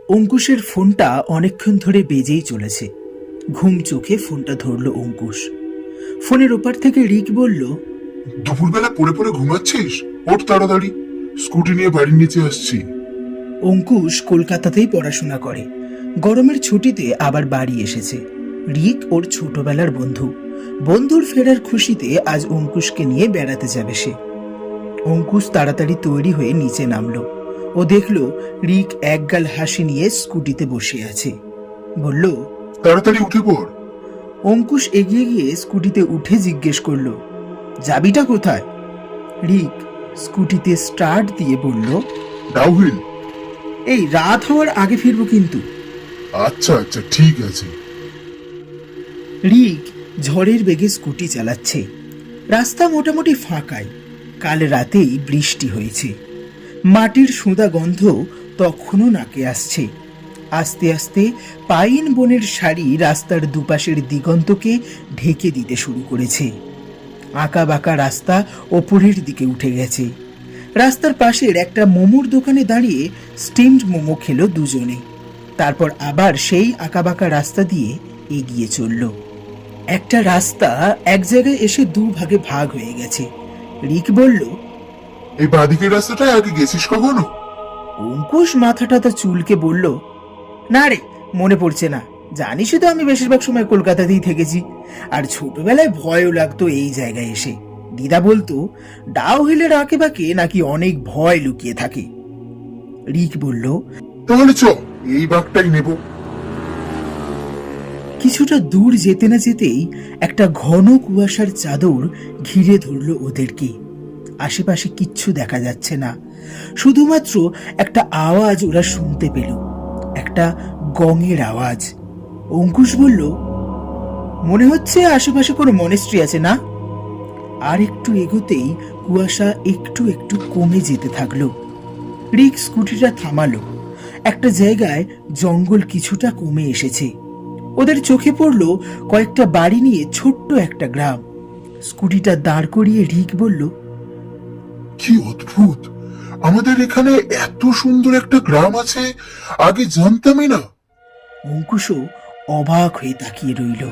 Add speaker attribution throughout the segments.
Speaker 1: অঙ্কুশের ফোনটা অনেকক্ষণ ধরে বেজেই চলেছে। ঘুম চোখে ফোনটা ধরল অঙ্কুশ। ফোনের ওপার থেকে রিক বলল,
Speaker 2: দুপুরবেলা পড়ে পড়ে ঘুমাচ্ছিস? ওঠ তাড়াতাড়ি, স্কুটি নিয়ে বাড়ির নিচে আসছি।
Speaker 1: অঙ্কুশ কলকাতাতেই পড়াশোনা করে, গরমের ছুটিতে আবার বাড়ি এসেছে। রিক ওর ছোটবেলার বন্ধু। বন্ধুর ফেরার খুশিতে আজ অঙ্কুশকে নিয়ে বেড়াতে যাবে সে। অঙ্কুশ তাড়াতাড়ি তৈরি হয়ে নিচে নামলো। ও দেখলো রিক একগাল হাসি নিয়ে স্কুটিতে বসে আছে। বলল,
Speaker 2: তাড়াতাড়ি উঠে পড়।
Speaker 1: অঙ্কুশ এগিয়ে গিয়ে স্কুটিতে উঠে জিজ্ঞেস করলো, চাবিটা কোথায়? রিক স্কুটিতে স্টার্ট দিয়ে বলল,
Speaker 2: ডাউহিল।
Speaker 1: এই রাত হওয়ার আগে ফিরবো কিন্তু।
Speaker 2: আচ্ছা আচ্ছা, ঠিক আছে।
Speaker 1: রিক ঝড়ের বেগে স্কুটি চালাচ্ছে। রাস্তা মোটামুটি ফাঁকাই। কাল রাতেই বৃষ্টি হয়েছে। মাটির সুঁদা গন্ধ তখনও নাকে আসছে। আস্তে আস্তে পাইন বনের সারি রাস্তার দুপাশের দিগন্তকে ঢেকে দিতে শুরু করেছে। আঁকা বাঁকা রাস্তা ওপরের দিকে উঠে গেছে। রাস্তার পাশের একটা মোমোর দোকানে দাঁড়িয়ে স্টিমড মোমো খেলো দুজনে। তারপর আবার সেই আঁকা বাঁকা রাস্তা দিয়ে এগিয়ে চলল। একটা রাস্তা এক জায়গায় এসে দুভাগে ভাগ হয়ে গেছে। রিক বলল,
Speaker 2: এই বাঁদিকের রাস্তাটায় আগে গেছিস কখনো?
Speaker 1: অঙ্কুশ মাথাটা তার চুলকে বলল, না রে, মনে পড়ছে না। জানিসই তো আমি বেশিরভাগ সময় কলকাতাতেই থেকেছি। আর ছোটবেলায় ভয়ও লাগতো এই জায়গায় এসে। দিদা বলতো ডাউহিলের আঁকে বাঁকে নাকি অনেক ভয় লুকিয়ে থাকে। রিক বলল,
Speaker 2: তাহলে চ, এই বাঘটাই নেব।
Speaker 1: কিছুটা দূর যেতে না যেতেই একটা ঘন কুয়াশার চাদর ঘিরে ধরল ওদেরকে। আশেপাশে কিচ্ছু দেখা যাচ্ছে না, শুধুমাত্র একটা আওয়াজ ওরা শুনতে পেল, একটা গঙের আওয়াজ। অঙ্কুশ বলল, মনে হচ্ছে আশেপাশে কোনো মনেস্ট্রি আছে না? আর একটু এগোতেই কুয়াশা একটু একটু কমে যেতে থাকলো। রিক স্কুটিটা থামালো। একটা জায়গায় জঙ্গল কিছুটা কমে এসেছে। ওদের চোখে পড়ল কয়েকটা বাড়ি নিয়ে ছোট্ট একটা গ্রাম। স্কুটিটা দাঁড় করিয়ে রিক বলল,
Speaker 2: কি অদ্ভুত, আমাদের এখানে এত সুন্দর একটা গ্রাম আছে, আগে জানতামই না।
Speaker 1: অঙ্কুশও অবাক হয়ে তাকিয়ে রইল।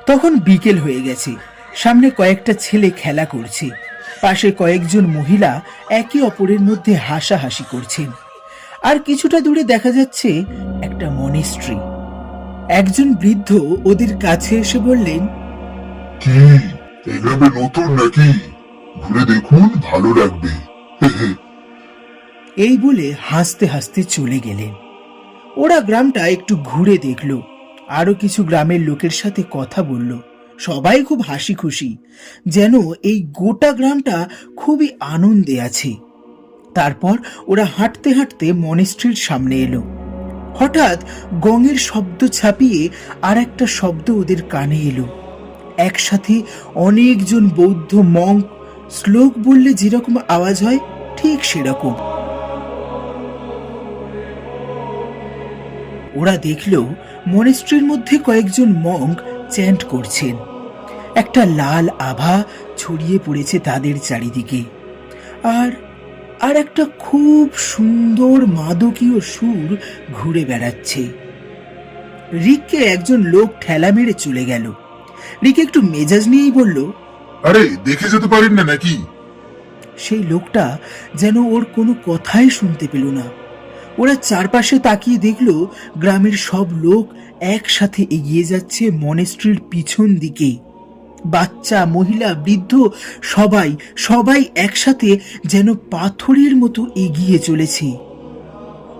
Speaker 1: তখন বিকেল হয়ে গেছে। সামনে কয়েকটা ছেলে খেলা করছে। পাশে কয়েকজন মহিলা একে অপরের মধ্যে হাসাহাসি করছেন। আর কিছুটা দূরে দেখা যাচ্ছে একটা মনেস্ট্রি। একজন বৃদ্ধ ওদের কাছে এসে বললেন,
Speaker 2: কি, এই গ্রামে নতুন নাকি? ঘুরে দেখুন, ভালো লাগবে।
Speaker 1: এই বলে হাসতে হাসতে চলে গেলেন। ওরা গ্রামটা একটু ঘুরে দেখল, আরো কিছু গ্রামের লোকের সাথে কথা বলল। সবাই খুব হাসি খুশি, যেন এই গোটা গ্রামটা খুবই আনন্দে আছে। তারপর ওরা হাঁটতে হাঁটতে মনেস্ট্রির সামনে এলো। হঠাৎ গঙের শব্দ ছাপিয়ে আর একটা শব্দ ওদের কানে এলো। একসাথে অনেকজন বৌদ্ধ মঙ্ক শ্লোক বললে যেরকম আওয়াজ হয় ঠিক সেরকম। ওরা দেখল মনেস্ট্রির মধ্যে কয়েকজন মঙ্ক চ্যান্ট করছেন। একটা লাল আভা ছড়িয়ে পড়েছে তাদের চারিদিকে। আর আর একটা খুব সুন্দর মাদকীয় সুর ঘুরে বেড়াচ্ছে। রিককে একজন লোক ঠেলা মেরে চলে গেল। রিক একটু মেজাজ নিয়েই বলল,
Speaker 2: আরে, দেখে যেতে পারেন না নাকি?
Speaker 1: সেই লোকটা যেন ওর কোনো কথাই শুনতে পেল না। ওরা চারপাশে তাকিয়ে দেখল গ্রামের সব লোক একসাথে এগিয়ে যাচ্ছে মনেস্ট্রির পিছন দিকে। বাচ্চা, মহিলা, বৃদ্ধ সবাই সবাই একসাথে যেন পাথরের মতো এগিয়ে চলেছে।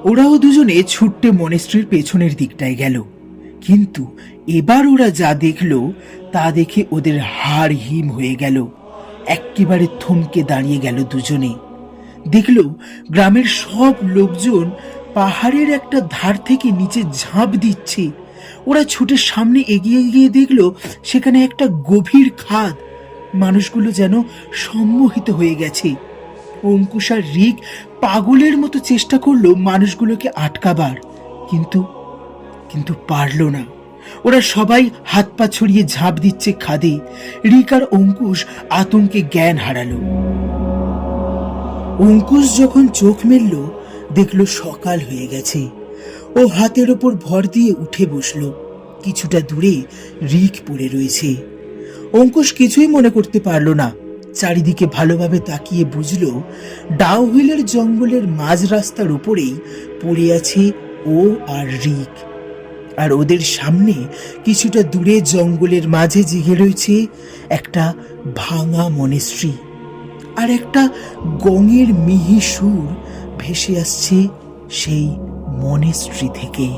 Speaker 1: ওরাও দুজনে ছুট্টে মনেস্ট্রির পেছনের দিকটায় গেল। কিন্তু এবার ওরা যা দেখল তা দেখে ওদের হাড় হিম হয়ে গেল। একেবারে থমকে দাঁড়িয়ে গেল দুজনে। দেখল গ্রামের সব লোকজন পাহাড়ের একটা ধার থেকে নিচে ঝাঁপ দিচ্ছে। ওরা ছুটে সামনে এগিয়ে গিয়ে দেখল সেখানে একটা গভীর খাদ। মানুষগুলো যেন সম্মোহিত হয়ে গেছে। অঙ্কুশ আর রিক পাগলের মতো চেষ্টা করলো মানুষগুলোকে আটকাবার, কিন্তু কিন্তু পারল না। ওরা সবাই হাত পা ছড়িয়ে ঝাঁপ দিচ্ছে খাদে। রিক আর অঙ্কুশ আতঙ্কে জ্ঞান হারালো। অঙ্কুশ যখন চোখ মেলল দেখলো সকাল হয়ে গেছে। ও হাতের ওপর ভর দিয়ে উঠে বসলো। কিছুটা দূরে রিক পড়ে রয়েছে। অঙ্কুশ কিছুই মনে করতে পারল না। চারিদিকে ভালোভাবে তাকিয়ে বুঝলো ডাউহিলের জঙ্গলের মাঝ রাস্তার উপরেই পড়ে আছে ও আর রিক। আর ওদের সামনে কিছুটা দূরে জঙ্গলের মাঝে জেগে রয়েছে একটা ভাঙা মনেস্ট্রি। আর একটা গঙের মিহি সুর ভেসে আসছে সেই মনেস্ট্রি থেকে।